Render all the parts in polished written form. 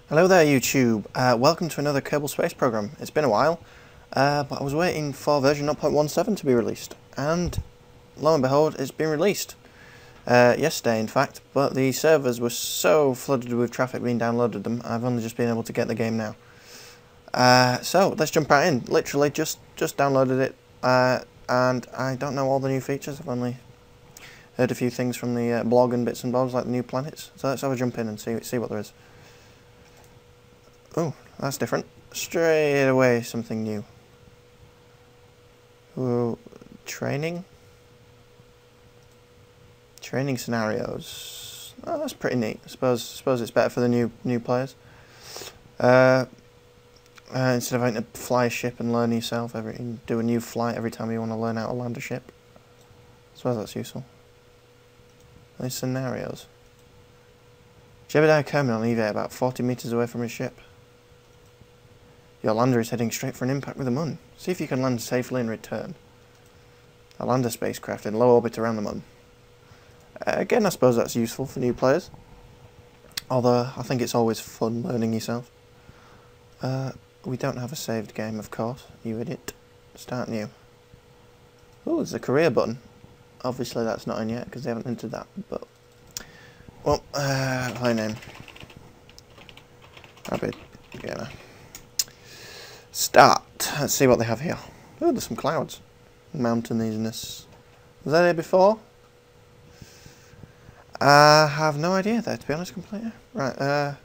Hello there YouTube, welcome to another Kerbal Space Program. It's been a while, but I was waiting for version 0.17 to be released, and lo and behold, it's been released. Yesterday in fact, but the servers were so flooded with traffic being downloaded them, I've only just been able to get the game now. So, let's jump right in. Literally just downloaded it, and I don't know all the new features. I've only heard a few things from the blog and bits and bobs, like the new planets. So let's have a jump in and see what there is. Oh, that's different. Straight away, something new. Ooh, training? Training scenarios. Oh, that's pretty neat. I suppose it's better for the new players. Instead of having to fly a ship and learn yourself, do a new flight every time you want to learn how to land a ship. I suppose that's useful. These scenarios. Jebediah Kerman on EVA about 40 meters away from his ship. Your lander is heading straight for an impact with the Moon. See if you can land safely and return. A lander spacecraft in low orbit around the Moon. Again, I suppose that's useful for new players. Although, I think it's always fun learning yourself. We don't have a saved game, of course. You idiot. Start new. Oh, there's a career button. Obviously that's not in yet, because they haven't entered that. But, well, play name. Rabbit Gamer. Start. Let's see what they have here. Oh, there's some clouds. Mountainous. Was that here before? I have no idea there, to be honest, completely. Right,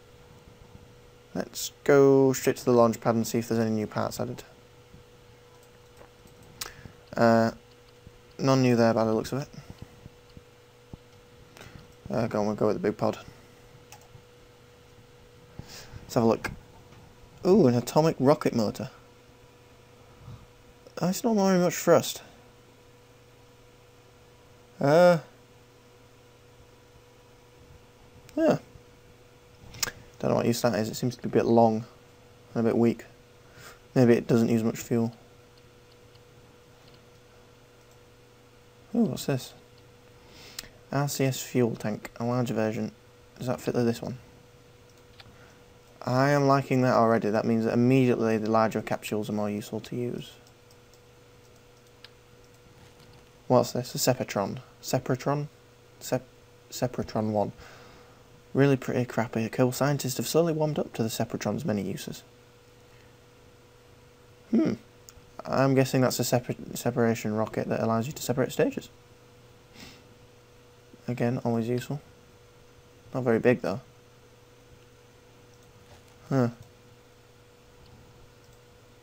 let's go straight to the launch pad and see if there's any new parts added. None new there by the looks of it. Go on, we'll go with the big pod. Let's have a look. Ooh, an atomic rocket motor. Oh, it's not very much thrust. Yeah. Don't know what use that is. It seems to be a bit long and a bit weak. Maybe it doesn't use much fuel. Ooh, what's this? RCS fuel tank, a larger version. Does that fit with this one? I am liking that already. That means that immediately the larger capsules are more useful to use. What's this? A Sepratron. Sepratron? Sepratron 1. Really pretty crappy. Kerbal scientists have slowly warmed up to the Sepratron's many uses. I'm guessing that's a separation rocket that allows you to separate stages. Again, always useful. Not very big though.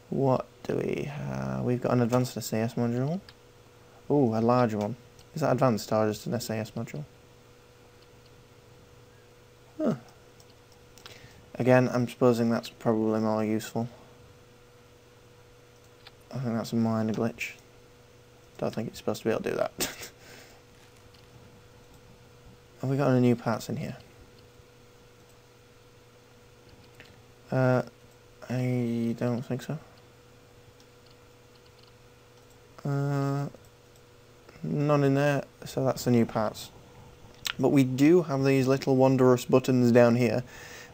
What do we have? We've got an advanced SAS module. Ooh, a larger one. Is that advanced or just an SAS module? Again, I'm supposing that's probably more useful. I think that's a minor glitch. Don't think it's supposed to be able to do that. Have we got any new parts in here? I don't think so. None in there, so that's the new parts. But we do have these little wondrous buttons down here,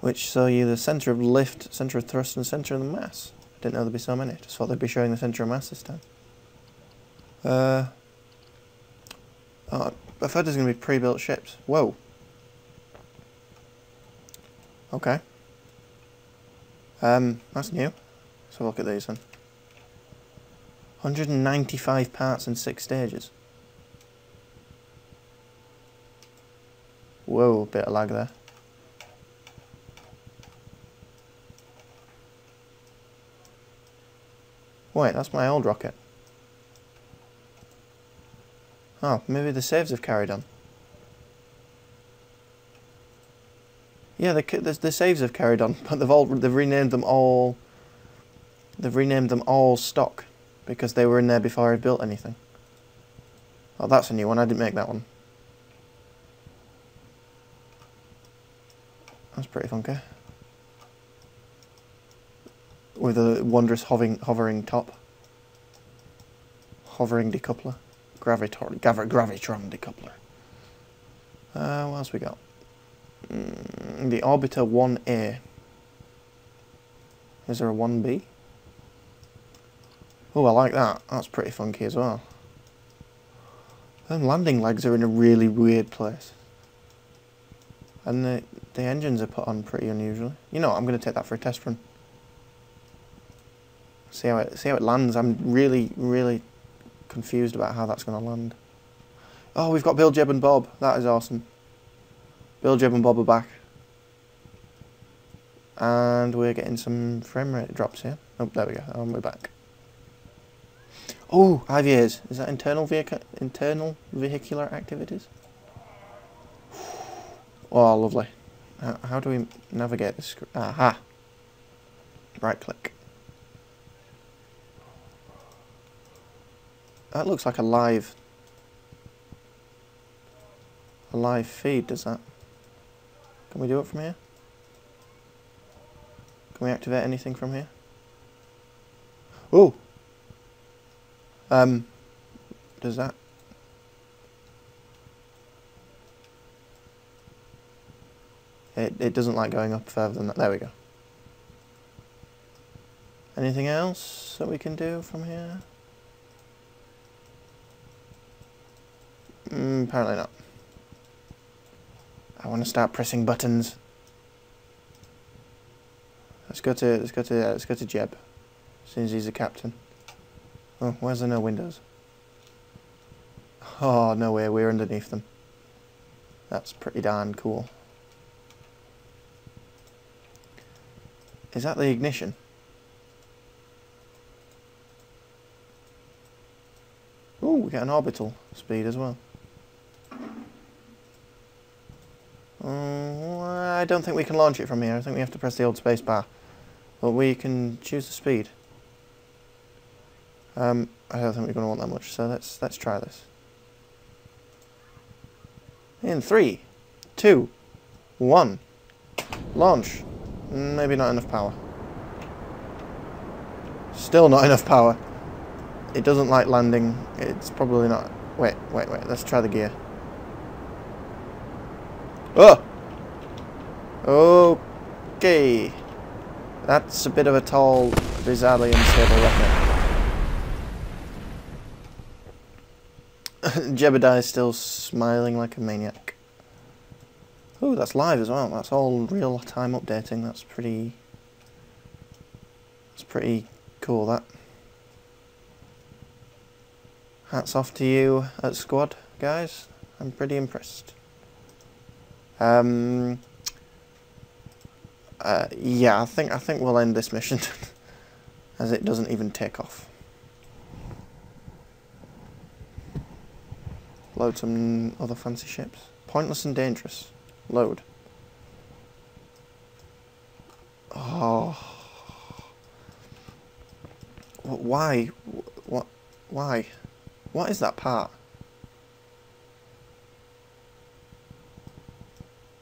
which show you the centre of lift, centre of thrust, and centre of the mass. I didn't know there'd be so many. Just thought they'd be showing the centre of mass this time. Oh, I've heard there's going to be pre-built ships. Whoa. Okay. That's new. Let's have a look at these then. 195 parts and 6 stages. Whoa, bit of lag there. Wait, that's my old rocket. Oh, maybe the saves have carried on. Yeah, the saves have carried on, but they've renamed them all. They've renamed them all stock because they were in there before I built anything. Oh, that's a new one. I didn't make that one. That's pretty funky. With a wondrous hovering top. Hovering decoupler. Gravitron decoupler. What else we got? The Orbiter 1A. Is there a 1B? Oh, I like that. That's pretty funky as well. Them landing legs are in a really weird place. And the engines are put on pretty unusually. You know what, I'm going to take that for a test run. See how it lands. I'm really confused about how that's going to land. Oh, we've got Bill, Jeb and Bob. That is awesome. Bill, Jeb and Bob are back. And we're getting some frame rate drops here. Oh, there we go. And we're back. Oh, IVAs. Is that internal vehicular activities? Oh, lovely. How do we navigate this? Aha. Right click. That looks like a live feed, does that? Can we do it from here? Can we activate anything from here? Oh! Does that? It doesn't like going up further than that. There we go. Anything else that we can do from here? Apparently not. I want to start pressing buttons. Let's go to Jeb. As soon as he's a captain. Oh, where's the no windows? Oh, no way, we're underneath them. That's pretty darn cool. Is that the ignition? Oh, we get an orbital speed as well. I don't think we can launch it from here. I think we have to press the old space bar. But we can choose the speed. I don't think we're going to want that much, so let's try this. In 3, 2, 1, launch. Maybe not enough power. Still not enough power. It doesn't like landing. It's probably not. Wait. Let's try the gear. Oh! Okay. That's a bit of a tall, bizarrely unstable rocket. Jebediah is still smiling like a maniac. Oh, that's live as well. That's all real-time updating. That's pretty cool, that. Hats off to you at Squad, guys. I'm pretty impressed. Yeah, I think we'll end this mission as it doesn't even take off. Load some other fancy ships. Pointless and dangerous. Load. Oh. Why? What? Why? What is that part?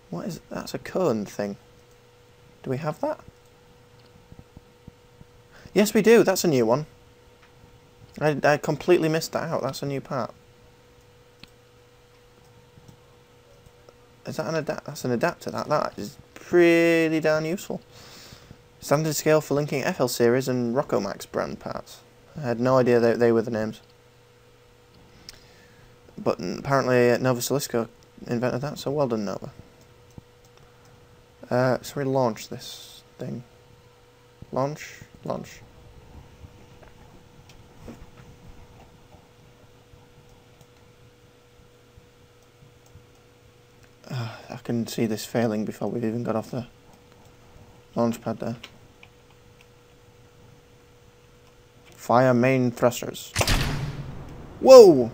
What is... That's a cone thing. Do we have that? Yes, we do. That's a new one. I completely missed that out. That's a new part. Is that an that's an adapter? That is pretty darn useful. Standard scale for linking FL series and Rockomax brand parts. I had no idea they were the names. But apparently Nova Salisco invented that, so well done, Nova. So we launch this thing. Launch. I can see this failing before we've even got off the launch pad there. Fire main thrusters. Whoa!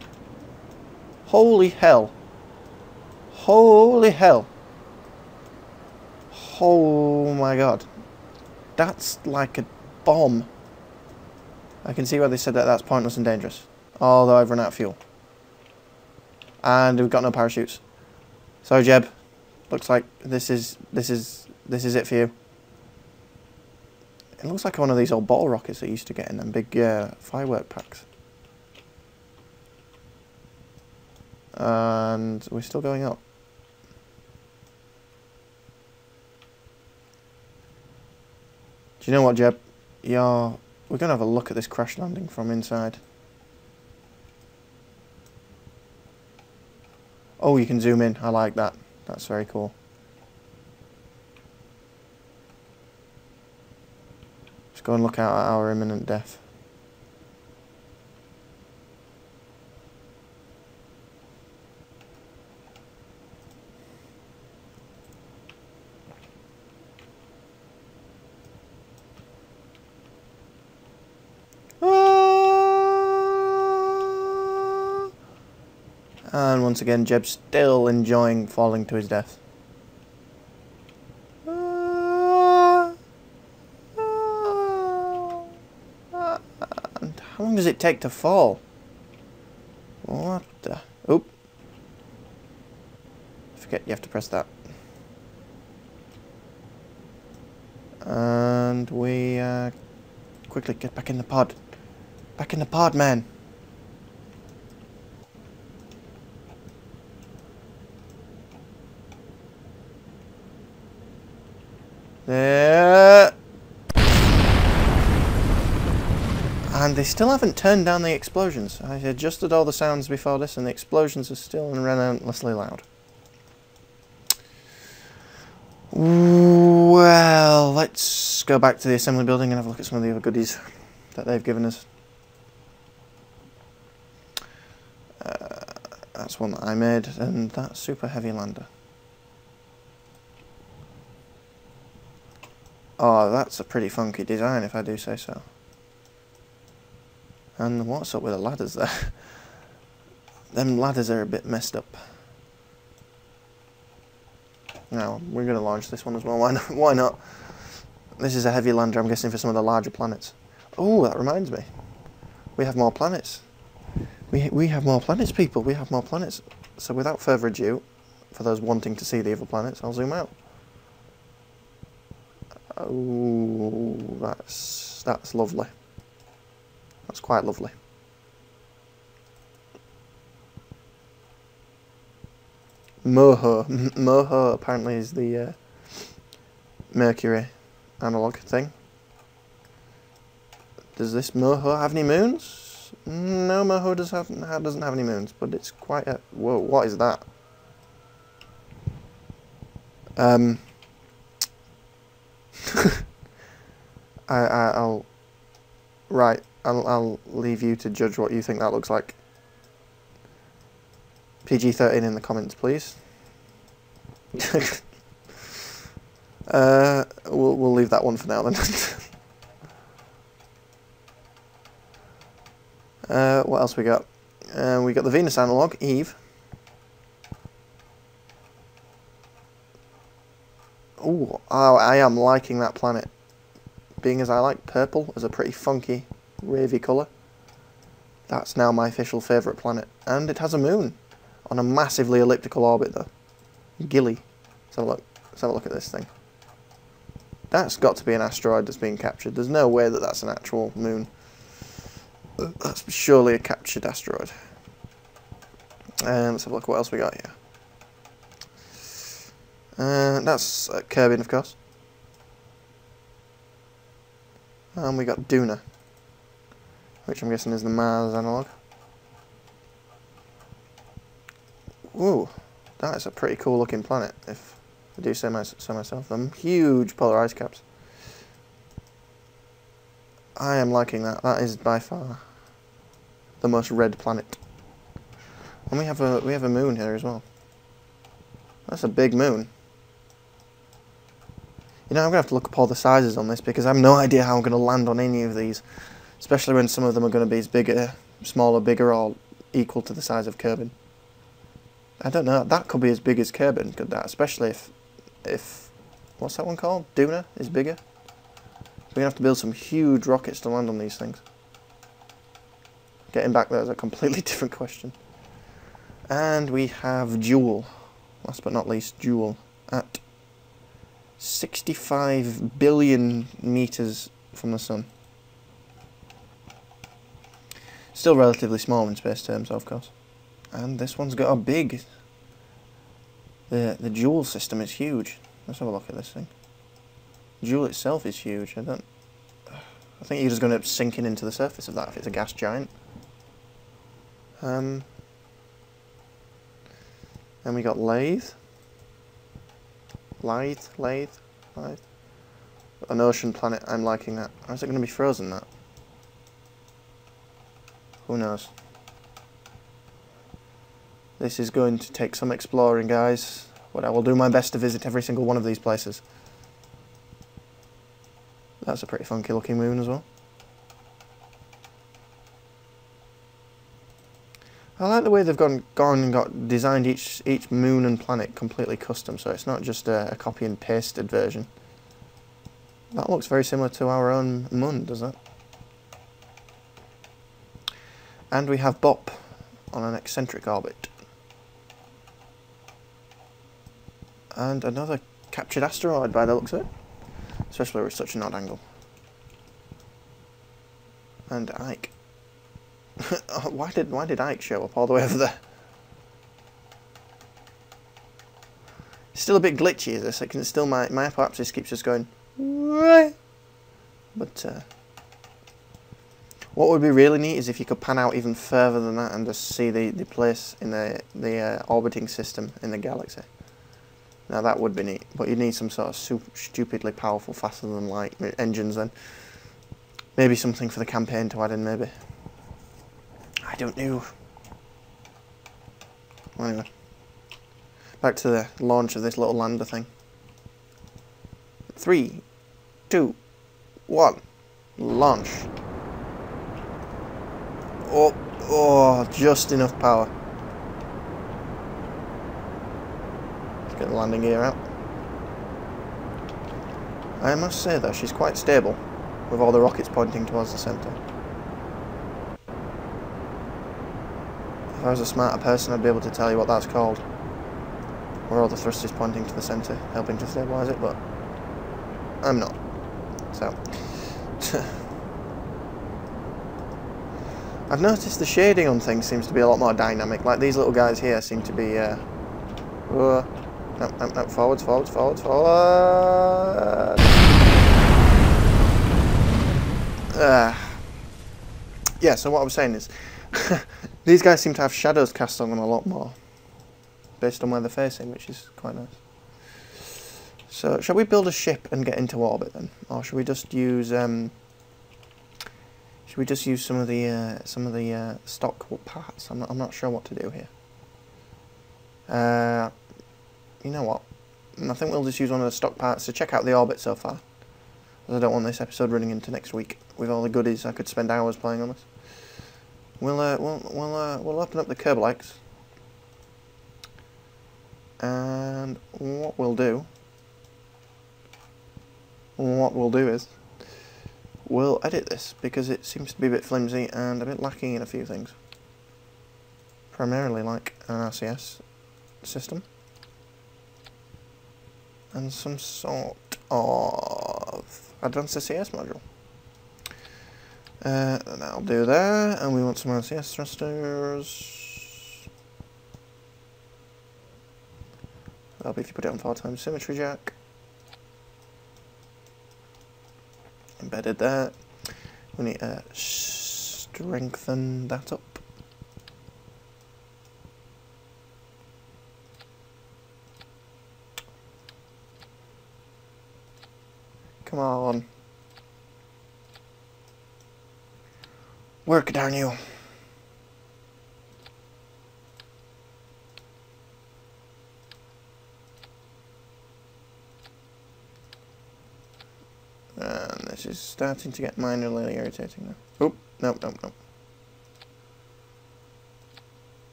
Holy hell. Holy hell. Oh my god. That's like a bomb. I can see why they said that that's pointless and dangerous. Although I've run out of fuel. And we've got no parachutes. Sorry, Jeb. Looks like this is it for you. It looks like one of these old bottle rockets that you used to get in them big firework packs. And we're still going up. Do you know what, Jeb? We're going to have a look at this crash landing from inside. Oh, you can zoom in. I like that. That's very cool. Let's go and look out at our imminent death. And once again, Jeb's still enjoying falling to his death. And how long does it take to fall? What the... Oop. Forget you have to press that. And we quickly get back in the pod. Back in the pod, man. There. And they still haven't turned down the explosions. I adjusted all the sounds before this and the explosions are still relentlessly loud. Well, let's go back to the assembly building and have a look at some of the other goodies that they've given us. That's one that I made, and that's super heavy lander. Oh, that's a pretty funky design, if I do say so. And what's up with the ladders there? Them ladders are a bit messed up. Now, we're going to launch this one as well. Why not? This is a heavy lander, I'm guessing, for some of the larger planets. Oh, that reminds me. We have more planets. We have more planets, people. We have more planets. So without further ado, for those wanting to see the other planets, I'll zoom out. Oh, that's lovely. That's quite lovely. Moho. Moho apparently is the Mercury analog thing. Does this Moho have any moons? No, Moho doesn't have any moons, but it's quite a... Whoa, what is that? I'll leave you to judge what you think that looks like. PG-13 in the comments, please. We'll leave that one for now then. What else we got? We got the Venus analog, Eve. Ooh, oh, I am liking that planet. Being as I like purple as a pretty funky, ravey colour. That's now my official favourite planet. And it has a moon. On a massively elliptical orbit though. Gilly. Let's have a look. Let's have a look at this thing. That's got to be an asteroid that's being captured. There's no way that that's an actual moon. That's surely a captured asteroid. Let's have a look what else we got here. That's Kerbin, of course. And we got Duna, which I'm guessing is the Mars analog. Ooh, that is a pretty cool looking planet, if I do say so myself. Them huge polar ice caps. I am liking that. That is by far the most red planet. And we have a moon here as well. That's a big moon. You know, I'm going to have to look up all the sizes on this because I have no idea how I'm going to land on any of these. Especially when some of them are going to be as bigger, smaller, bigger, or equal to the size of Kerbin. I don't know, that could be as big as Kerbin, could that? Especially if what's that one called? Duna is bigger. We're going to have to build some huge rockets to land on these things. Getting back there is a completely different question. And we have Joule. Last but not least, Joule. At 65 billion meters from the sun. Still relatively small in space terms, of course. And this one's got a big... The Joule system is huge. Let's have a look at this thing. Joule itself is huge. I think you're just going to end up sinking into the surface of that if it's a gas giant. And we got lathe. Lathe. An ocean planet. I'm liking that. How's it going to be frozen, that? Who knows? This is going to take some exploring, guys. But I will do my best to visit every single one of these places. That's a pretty funky looking moon as well. I like the way they've gone and designed each moon and planet completely custom, so it's not just a copy and pasted version. That looks very similar to our own moon, does that? And we have Bop on an eccentric orbit. And another captured asteroid by the looks of it. Especially with such an odd angle. And Ike. why did Ike show up all the way over there? It's still a bit glitchy, is this? It's still my apoapsis keeps just going. But what would be really neat is if you could pan out even further than that and just see the place in the orbiting system in the galaxy. Now that would be neat, but you'd need some sort of stupidly powerful, faster than light engines then. Maybe something for the campaign to add in, maybe. I don't know. Well, anyway. Back to the launch of this little lander thing. 3, 2, 1. Launch. Oh, just enough power. Get the landing gear out. I must say though, she's quite stable with all the rockets pointing towards the centre. If I was a smarter person, I'd be able to tell you what that's called. Where all the thrust is pointing to the centre, helping to stabilise it, but I'm not. So I've noticed the shading on things seems to be a lot more dynamic. Like these little guys here seem to be no, forwards. Yeah, so what I was saying is, these guys seem to have shadows cast on them a lot more, based on where they're facing, which is quite nice. So, shall we build a ship and get into orbit then, or should we just use some of the stock parts? I'm not sure what to do here. You know what? I think we'll just use one of the stock parts to check out the orbit so far. Because I don't want this episode running into next week with all the goodies. I could spend hours playing on this. We'll open up the Kerbal X, and what we'll do is we'll edit this because it seems to be a bit flimsy and a bit lacking in a few things. Primarily like an RCS system. And some sort of advanced SCS module. And I'll do that, and we want some RCS thrusters. That'll be if you put it on 4x symmetry jack. Embedded that. We need to strengthen that up. Come on. Work, darn you. And this is starting to get minorly irritating now. Oop, nope.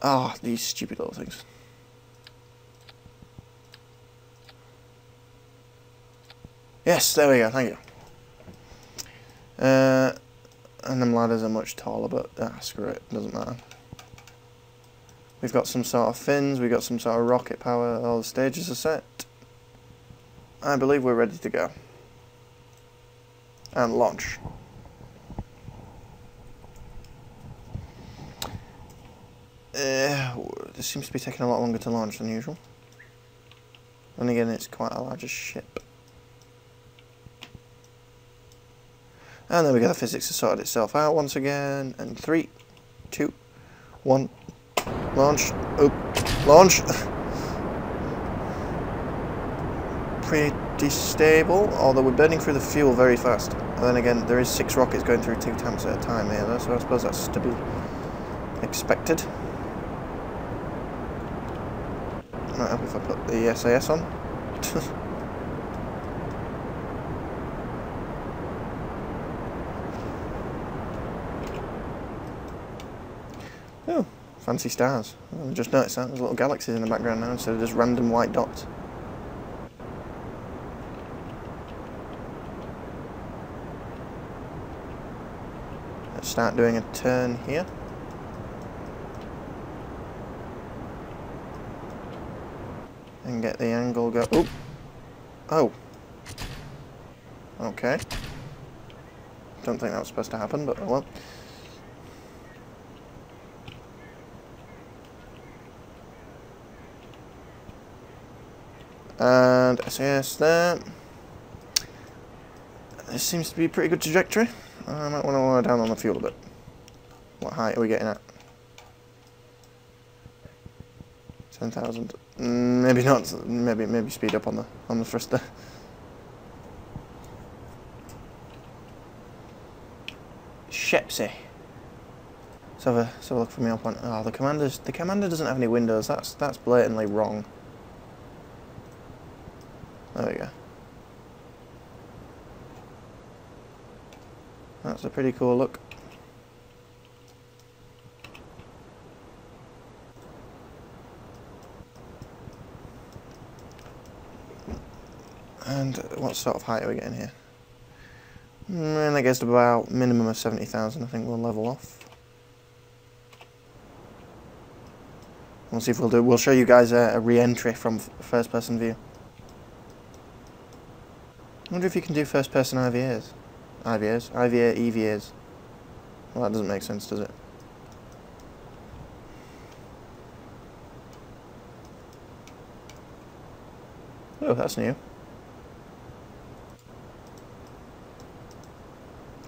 Ah, oh, these stupid little things. Yes, there we go, thank you. And them ladders are much taller, but screw it, doesn't matter. We've got some sort of fins, we've got some sort of rocket power, all the stages are set. I believe we're ready to go. And launch. This seems to be taking a lot longer to launch than usual. And again, it's quite a larger ship. And there we go, the physics has sorted itself out once again. And 3, 2, 1, launch. Oh, launch. Pretty stable, although we're burning through the fuel very fast. And then again, there is 6 rockets going through 2 tanks at a time here, though, so I suppose that's to be expected. Might help if I put the SAS on. Oh, fancy stars. I just noticed that. There's little galaxies in the background now instead of just random white dots. Let's start doing a turn here. And get the angle go. Oh! Oh! Okay. Don't think that was supposed to happen, but oh well. And SAS there. This seems to be a pretty good trajectory. I might want to lower down on the fuel a bit. What height are we getting at? 10,000. Maybe not. Maybe speed up on the thruster. Shepsy. Let's have a look from the point. Oh, the commander doesn't have any windows. That's blatantly wrong. There we go. That's a pretty cool look. And what sort of height are we getting here? And I guess about minimum of 70,000. I think we'll level off. We'll see if we'll do. We'll show you guys a re-entry from first-person view. I wonder if you can do first-person IVAs. IVA, EVAs. Well, that doesn't make sense, does it? Oh, that's new.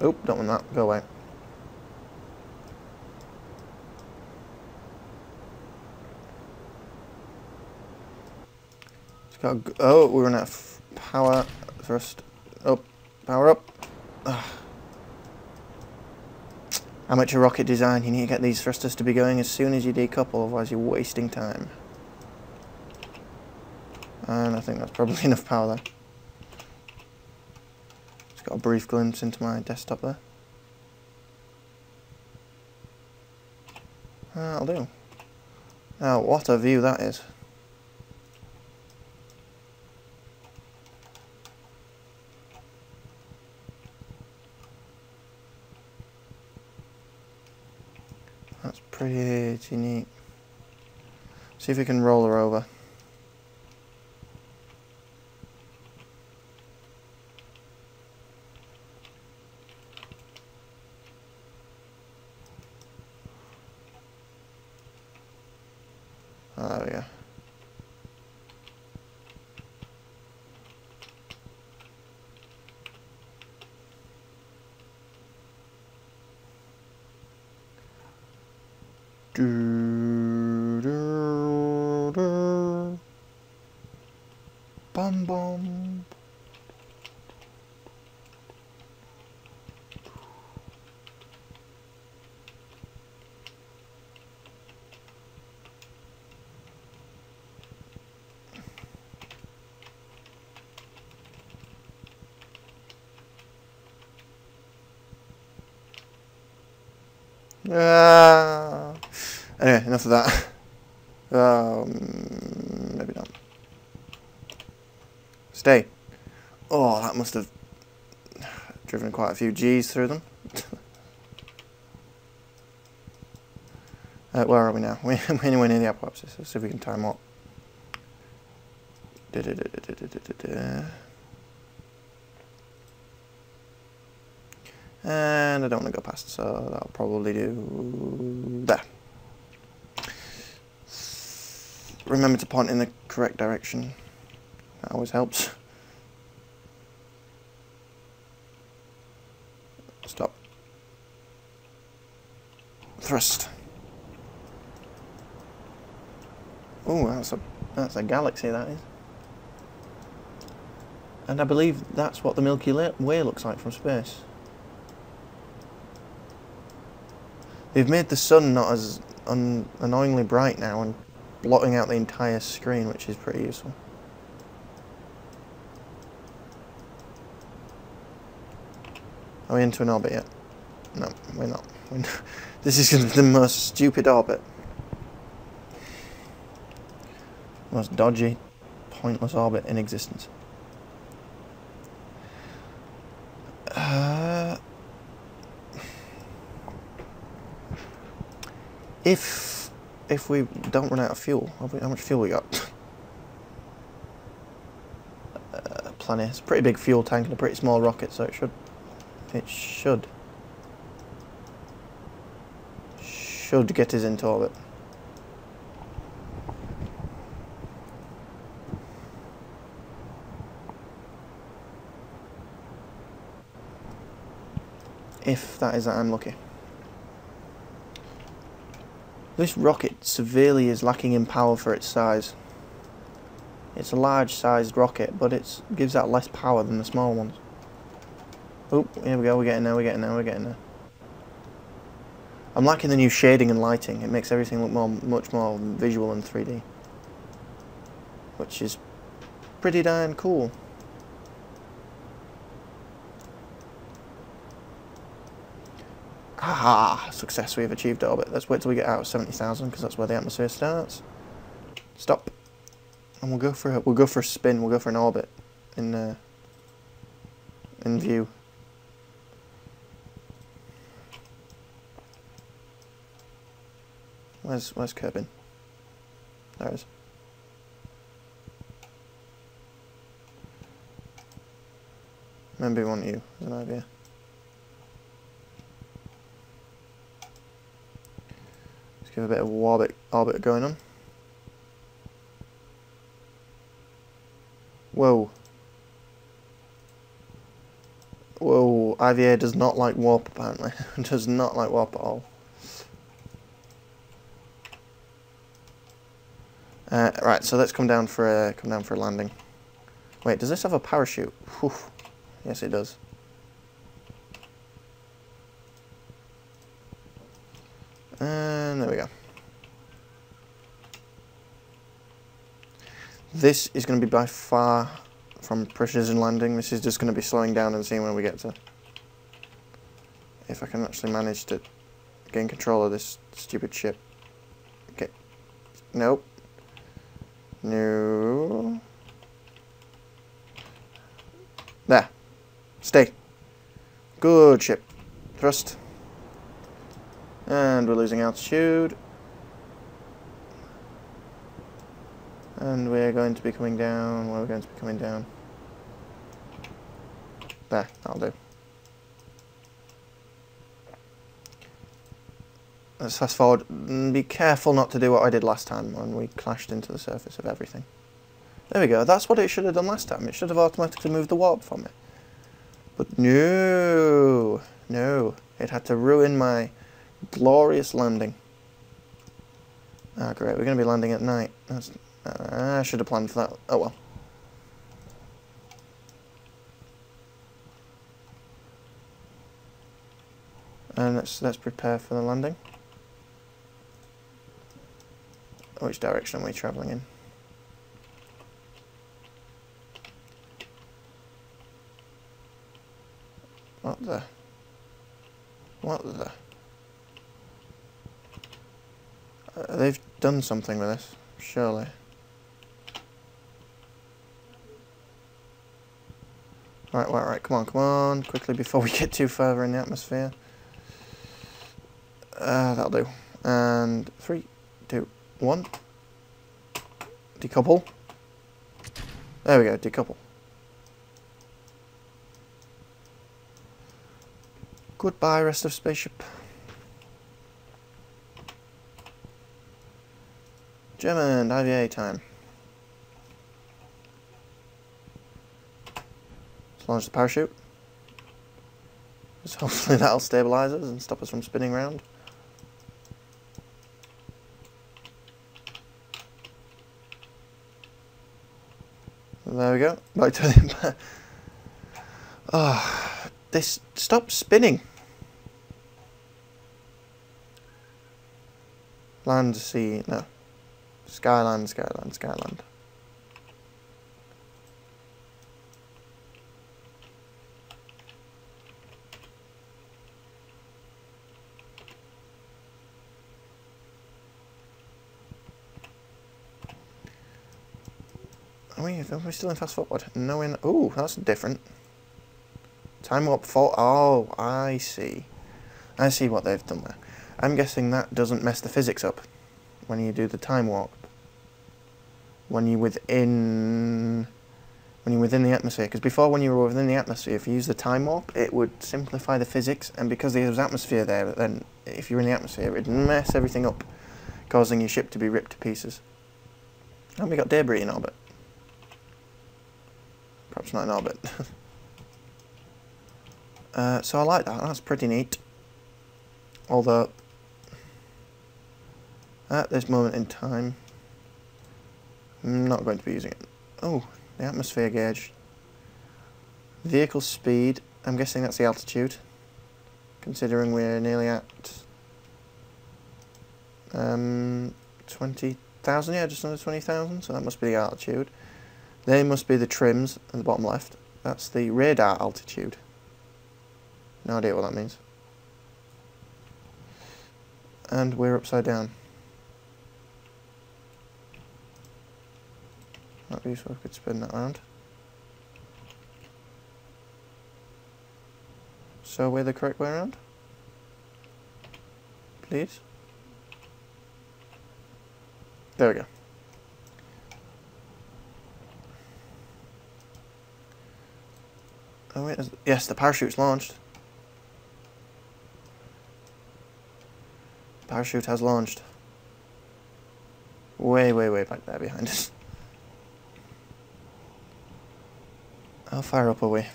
Oh, don't want that. Go away. It's got. Oh, we're running out of power. First. Oh, power up. Ugh. Amateur rocket design. You need to get these thrusters to be going as soon as you decouple, otherwise you're wasting time. And I think that's probably enough power there. Just got a brief glimpse into my desktop there. That'll do. Now, what a view that is. That's pretty neat. See if we can roll her over. Oh, there we go. Bum bum. Anyway, enough of that. Maybe not. Stay. Oh, that must have driven quite a few G's through them. Where are we now? We're anywhere near the apoapsis. Let's see if we can time up. And I don't want to go past, so that'll probably do there. remember to point in the correct direction. That always helps. Stop. Thrust. Oh, that's a galaxy, that is. And I believe that's what the Milky Way looks like from space. They've made the sun not as annoyingly bright now and blotting out the entire screen, which is pretty useful. Are we into an orbit yet? No, we're not. This is going to be the most stupid orbit. Most dodgy, pointless orbit in existence. If we don't run out of fuel, how much fuel we got? Plenty. It's a pretty big fuel tank and a pretty small rocket, so it should get us into orbit. If that is that I'm lucky. This rocket severely is lacking in power for its size. It's a large-sized rocket, but it gives out less power than the small ones. Oh, here we go, we're getting there. I'm liking the new shading and lighting. It makes everything look much more visual and 3D. Which is pretty darn cool. Ah, success, we have achieved orbit. Let's wait till we get out of 70,000 because that's where the atmosphere starts. Stop. And we'll go for a spin, we'll go for an orbit in view. Where's Kerbin? There it is. Maybe we want you as an idea. Let's give a bit of orbit going on. Whoa. Whoa, IVA does not like warp apparently. Does not like warp at all. Right, so let's come down for a landing. Wait, does this have a parachute? Whew. Yes, it does. And there we go. This is going to be by far from precision landing. This is just going to be slowing down and seeing where we get to. If I can actually manage to gain control of this stupid ship. Okay. Nope. No. There. Stay. Good ship. Thrust. And we're losing altitude. And we're going to be coming down. Where are we going to be coming down? There, that'll do. Let's fast forward. Be careful not to do what I did last time when we clashed into the surface of everything. There we go. That's what it should have done last time. It should have automatically moved the warp for me. But no. No. It had to ruin my glorious landing. Ah, great. We're going to be landing at night. I should have planned for that. Oh well. And let's prepare for the landing. Which direction are we travelling in? What the? They've done something with this, surely. Right, come on, quickly before we get too further in the atmosphere. That'll do. And 3, 2, 1. Decouple. There we go, decouple. Goodbye, rest of spaceship. German, IVA time. Let's launch the parachute. So hopefully that'll stabilise us and stop us from spinning around. There we go. Back to the... Oh, this... Stop spinning! Land, sea... No. Skyland, Skyland, Skyland. Are we still in fast forward? No, we're not. Ooh, that's different. Time warp 4. Oh, I see. I see what they've done there. I'm guessing that doesn't mess the physics up when you do the time warp. When you're within the atmosphere. Because before, when you were within the atmosphere, if you use the time warp, it would simplify the physics. And because there was atmosphere there, then if you're in the atmosphere, it'd mess everything up, causing your ship to be ripped to pieces. And we got debris in orbit. Perhaps not in orbit. So I like that. That's pretty neat. Although, at this moment in time, I'm not going to be using it. Oh, the atmosphere gauge. Vehicle speed. I'm guessing that's the altitude. Considering we're nearly at 20,000. Yeah, just under 20,000. So that must be the altitude. They must be the trims at the bottom left. That's the radar altitude. No idea what that means. And we're upside down. Might be useful if I could spin that around. So we're the correct way around? Please? There we go. Oh wait, yes, the parachute's launched. Parachute has launched. Way, way, way back there behind us. How far up are we?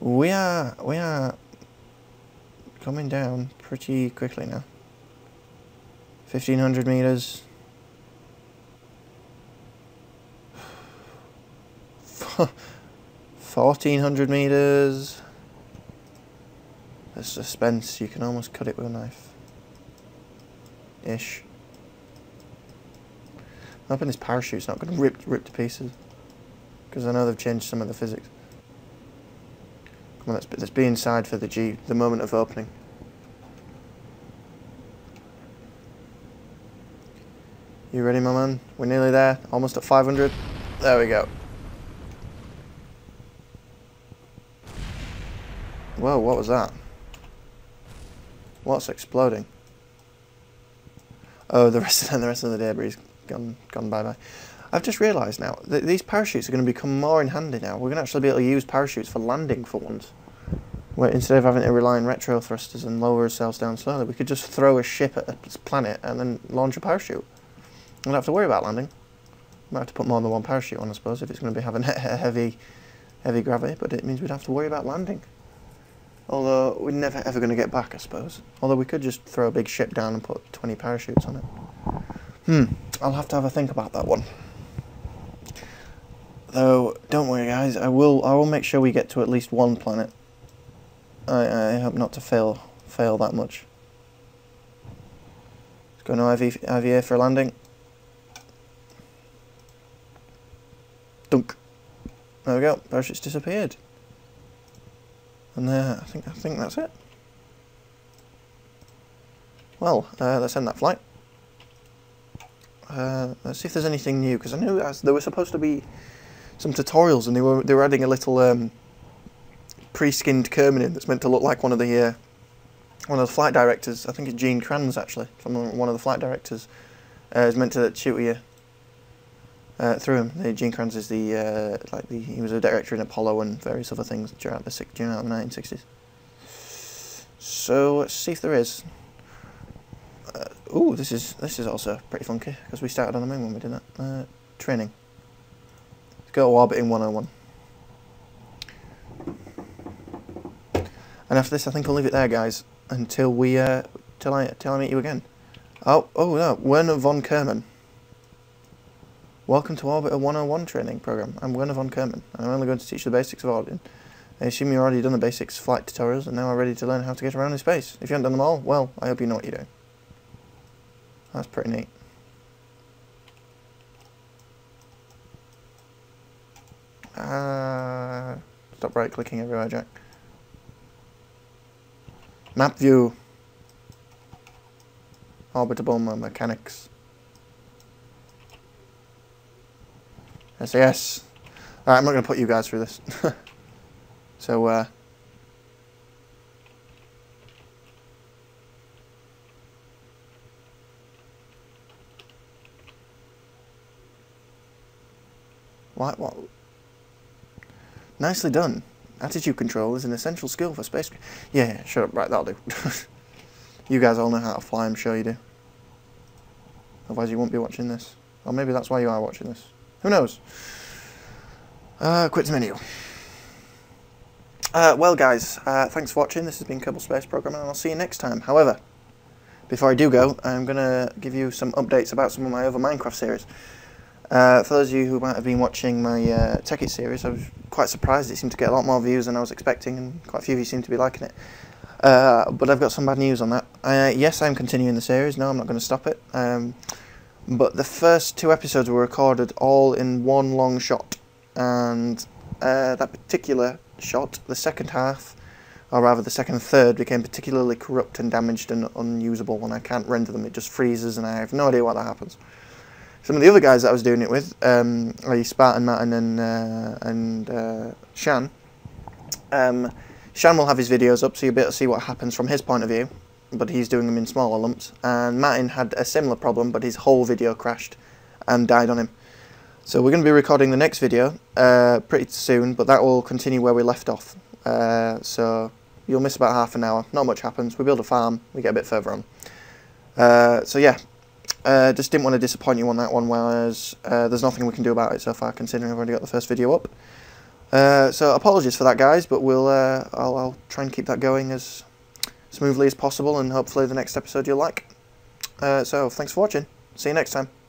We are coming down pretty quickly now. 1,500 meters. 1,400 meters. The suspense, you can almost cut it with a knife. Ish. I'm hoping this parachute's not going to rip to pieces. Because I know they've changed some of the physics. Come on, let's be inside for the moment of opening. You ready, my man? We're nearly there. Almost at 500. There we go. Whoa, what was that? What's exploding? Oh, the rest of the debris gone bye-bye. I've just realised now that these parachutes are going to become more in handy now. We're going to actually be able to use parachutes for landing for once. Where instead of having to rely on retro thrusters and lower ourselves down slowly, we could just throw a ship at a planet and then launch a parachute. We don't have to worry about landing. Might have to put more than one parachute on, I suppose, if it's going to be having heavy gravity, but it means we'd have to worry about landing. Although, we're never ever going to get back, I suppose. Although we could just throw a big ship down and put 20 parachutes on it. I'll have to have a think about that one. Though, don't worry guys, I will make sure we get to at least one planet. I hope not to fail that much. Let's go no IVA for landing. Dunk. There we go, parachute's disappeared. And I think that's it. Well, let's end that flight. Let's see if there's anything new, because I knew there were supposed to be some tutorials, and they were adding a little pre-skinned Kerman in that's meant to look like one of the flight directors. I think it's Gene Kranz actually, from one of the flight directors, is meant to shoot you through him. Gene Kranz is he was a director in Apollo and various other things during the 1960s. So let's see if there is. Ooh, this is also pretty funky, because we started on the moon when we did that. Training. Let's go to orbiting 101. And after this, I think I'll leave it there, guys, until we, till I meet you again. Oh no, Werner von Kerman. Welcome to Orbiter 101 training program. I'm Werner von Kerman, and I'm only going to teach the basics of orbiting. I assume you've already done the basics flight tutorials, and now are ready to learn how to get around in space. If you haven't done them all, well, I hope you know what you're doing. That's pretty neat. Stop right-clicking everywhere, Jack. Map view. Orbitable mechanics. SAS. Alright, I'm not going to put you guys through this. So, what? Nicely done. Attitude control is an essential skill for space. Yeah, shut up. Right, that'll do. You guys all know how to fly, I'm sure you do. Otherwise you won't be watching this. Or maybe that's why you are watching this. Who knows? Quit the menu. Well guys, thanks for watching. This has been Kerbal Space Program, and I'll see you next time. However, before I do go, I'm going to give you some updates about some of my other Minecraft series. For those of you who might have been watching my Tech It series, I was quite surprised it seemed to get a lot more views than I was expecting, and quite a few of you seem to be liking it. But I've got some bad news on that. Yes, I'm continuing the series. No, I'm not going to stop it. But the first 2 episodes were recorded all in one long shot, and that particular shot, the second half, or rather the second third, became particularly corrupt and damaged and unusable, and I can't render them. It just freezes, and I have no idea why that happens. Some of the other guys that I was doing it with, like Spartan, Martin, and Shan. Shan will have his videos up, so you'll be able to see what happens from his point of view, but he's doing them in smaller lumps. And Martin had a similar problem, but his whole video crashed and died on him. So we're going to be recording the next video pretty soon, but that will continue where we left off. So you'll miss about half an hour. Not much happens. We build a farm. We get a bit further on. So yeah. Just didn't want to disappoint you on that one, whereas there's nothing we can do about it so far, considering I've already got the first video up. So apologies for that, guys, but I'll try and keep that going as smoothly as possible, and hopefully the next episode you'll like. So thanks for watching. See you next time.